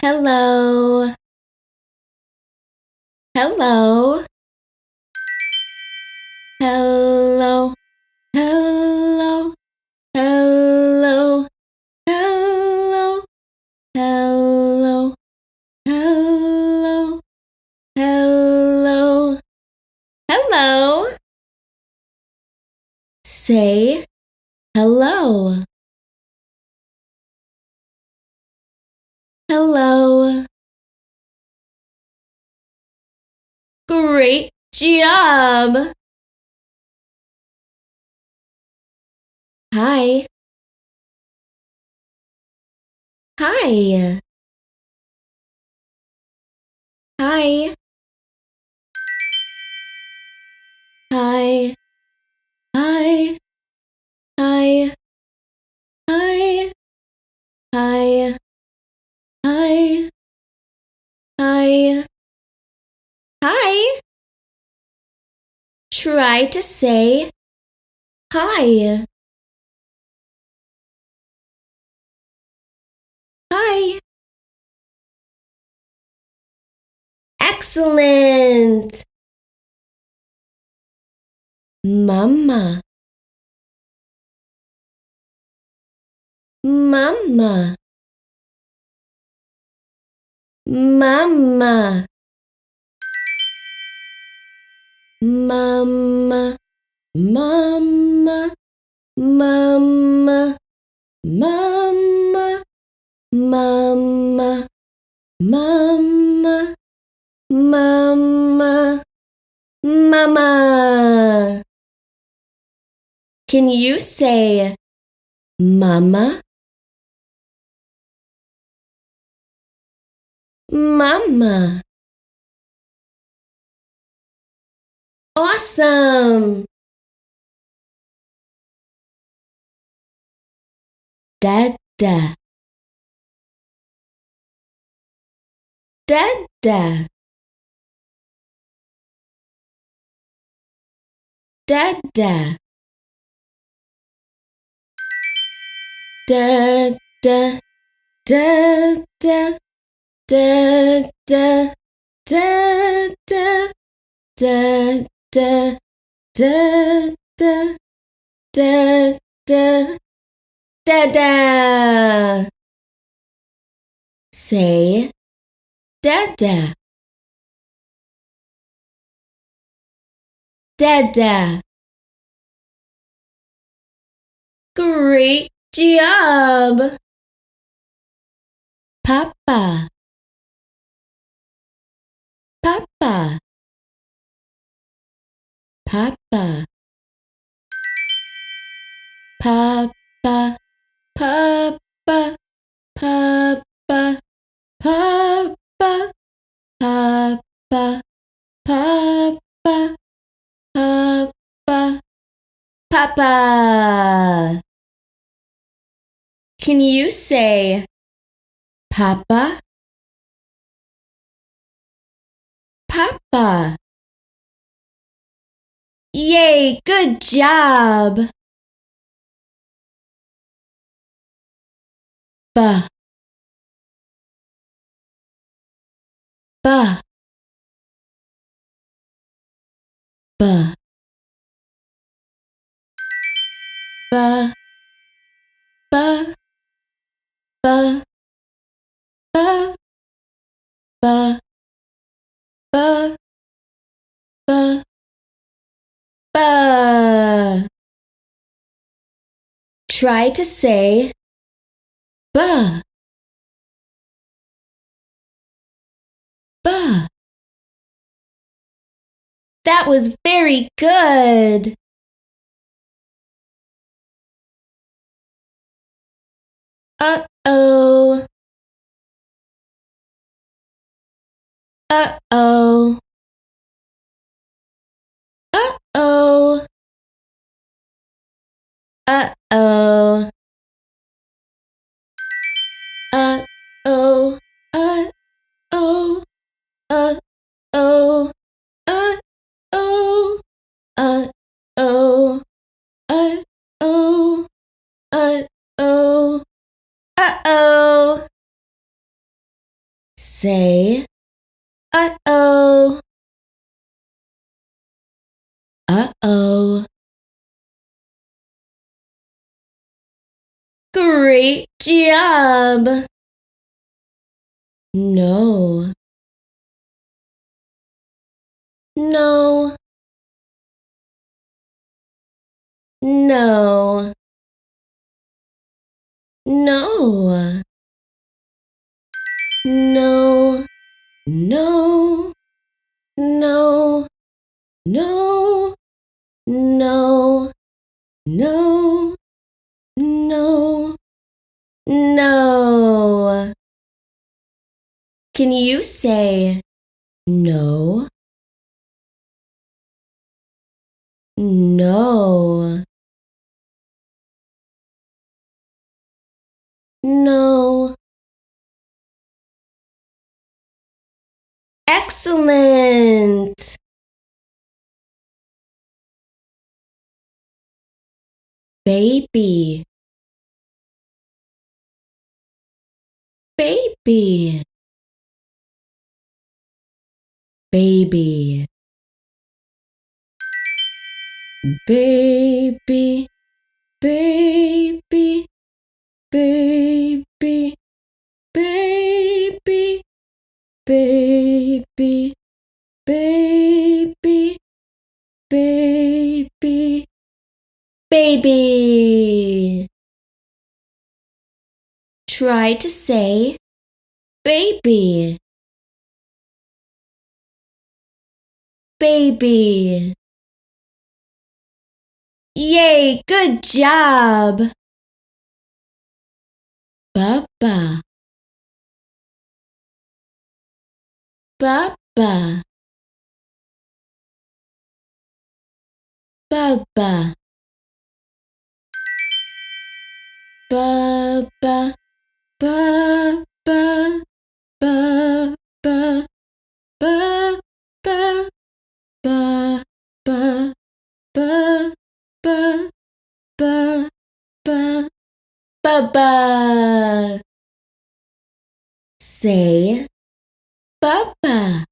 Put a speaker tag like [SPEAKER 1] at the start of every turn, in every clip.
[SPEAKER 1] Hello. Hello. Hello. Hello. Hello. Hello. Hello. Hello. Hello. Hello. Say hello. Hello. Great job. Hi. Hi. Hi. Hi. Hi. Hi. Hi. Hi. Hi. Hi. Hi. Try to say hi. Hi. Excellent. Mama. Mama. Mama. Mama. Mama. Mama. Mama. Mama. Mama. Mama. Mama. Can you say mama? Mama. Awesome. Dada. Dada. Dada. Dada. Dada. Dada. Dada. Dada. Dada. Dada. Dada. Say dada. Dada. Great job. Papa. Papa. Papa. Papa. Papa. Papa. Papa. Papa. Papa. Papa. Papa. Can you say Papa? Papa. Yay, good job. Ba. Ba. Ba. Ba. Ba. Ba. Ba. Ba. Ba. Ba. Ba. Try to say ba. Ba. That was very good. Uh-oh. Uh-oh. Uh-oh. Uh-oh. Uh-oh. Uh-oh. Uh-oh. Uh-oh. Uh-oh. Uh-oh. Uh-oh. Uh-oh. Say uh-oh. Uh-oh. Great job. No. No. No. No. No. No. No. No. No. No. No. No. Can you say no? No. No. Excellent. Baby. Baby. Baby. Baby. Baby. Baby. Baby. Baby. Baby. Baby. Baby. Try to say baby. Baby. Yay, good job. Baba. Baba. Baba. Baba. Baba. Baba. Baba. Baba. Baba. Baba. Baba. Baba. Say Baba.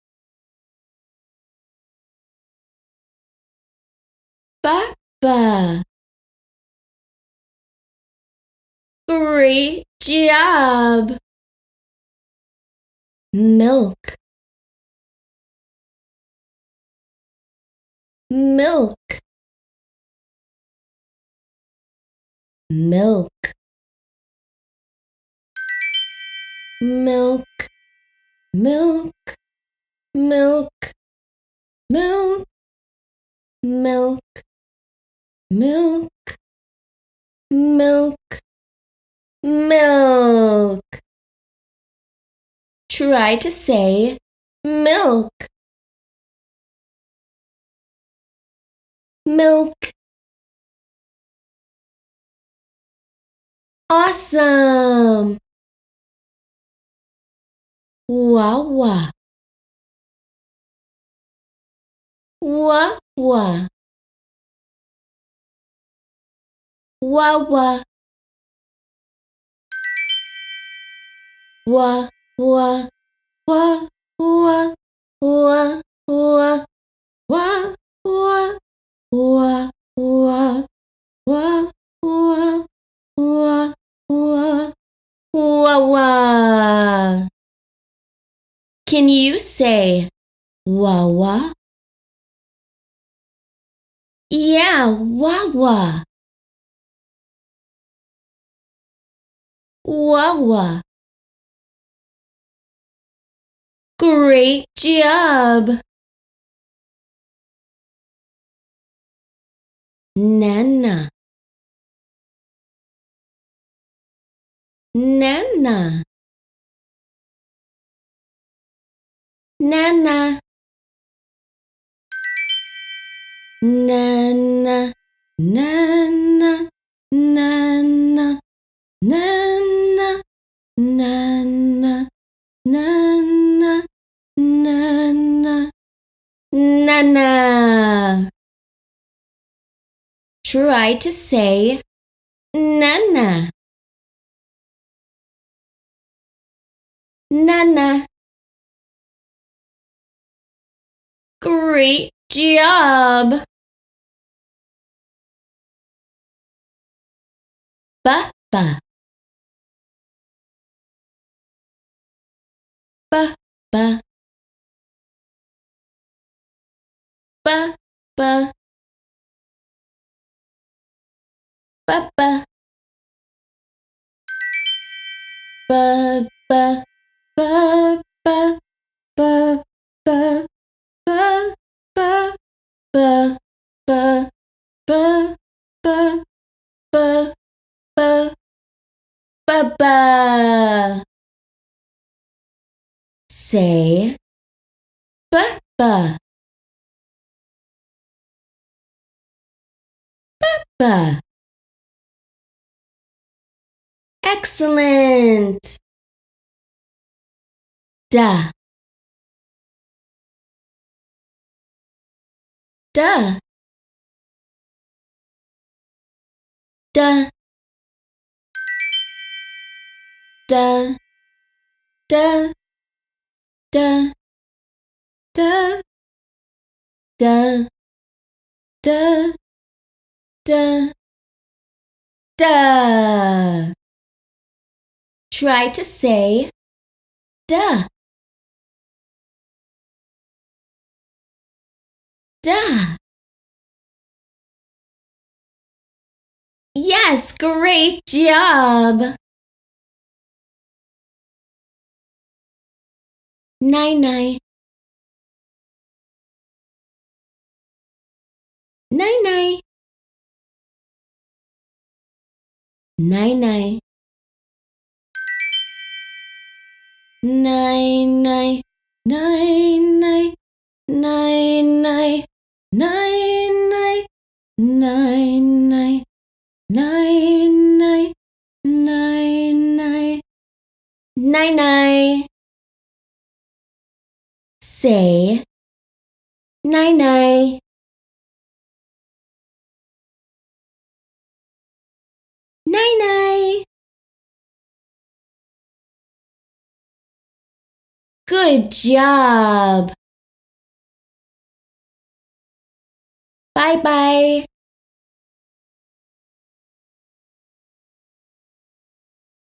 [SPEAKER 1] Baba. Great job. Milk. Milk. Milk. Milk. Milk. Milk. Milk. Milk. Milk. Milk. Milk. Try to say milk. Milk. Awesome. Wawa. Wawa. Wawa. Wa wa wa wa wa wa wa wa wa wa wa wa wa wa wa. Can you say wawa? Yeah, wawa. Wawa. Great job. Nana. Nana. Nana. Nana. Nana. Nana. Nana. Nana. Nana. Nana. Nana. Try to say Nana. Nana. great job! Ba-ba. Ba-ba. Ba-ba. Ba-ba. Ba-ba. Ba-ba. Ba-ba. Ba-ba. Ba-ba. Ba-ba. Ba-ba. Ba-ba. Say ba-ba. Ba. Excellent. Da. Da. Da. Da. Da. Da. Da. Da. Da. Da. Da. Try to say da. Da. Yes, great job. Nine. Nine. Nine. Nine. Nine. Nine. Nine. Nine. Nine. Nine. Nine. Nine. Nine. Say nine. Nine. Good job. Bye. Bye.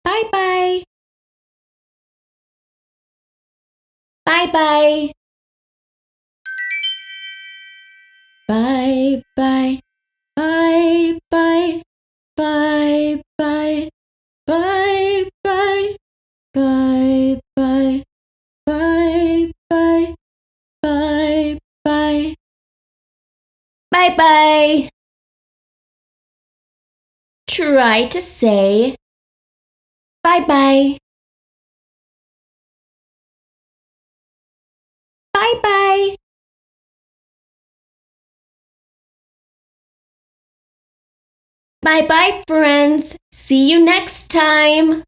[SPEAKER 1] Bye. Bye. Bye. Bye. Bye. Bye. Bye. Bye. Bye. Bye. Bye. Bye. Bye. Bye. Bye. Bye. Try to say bye. Bye. Bye, friends. See you next time.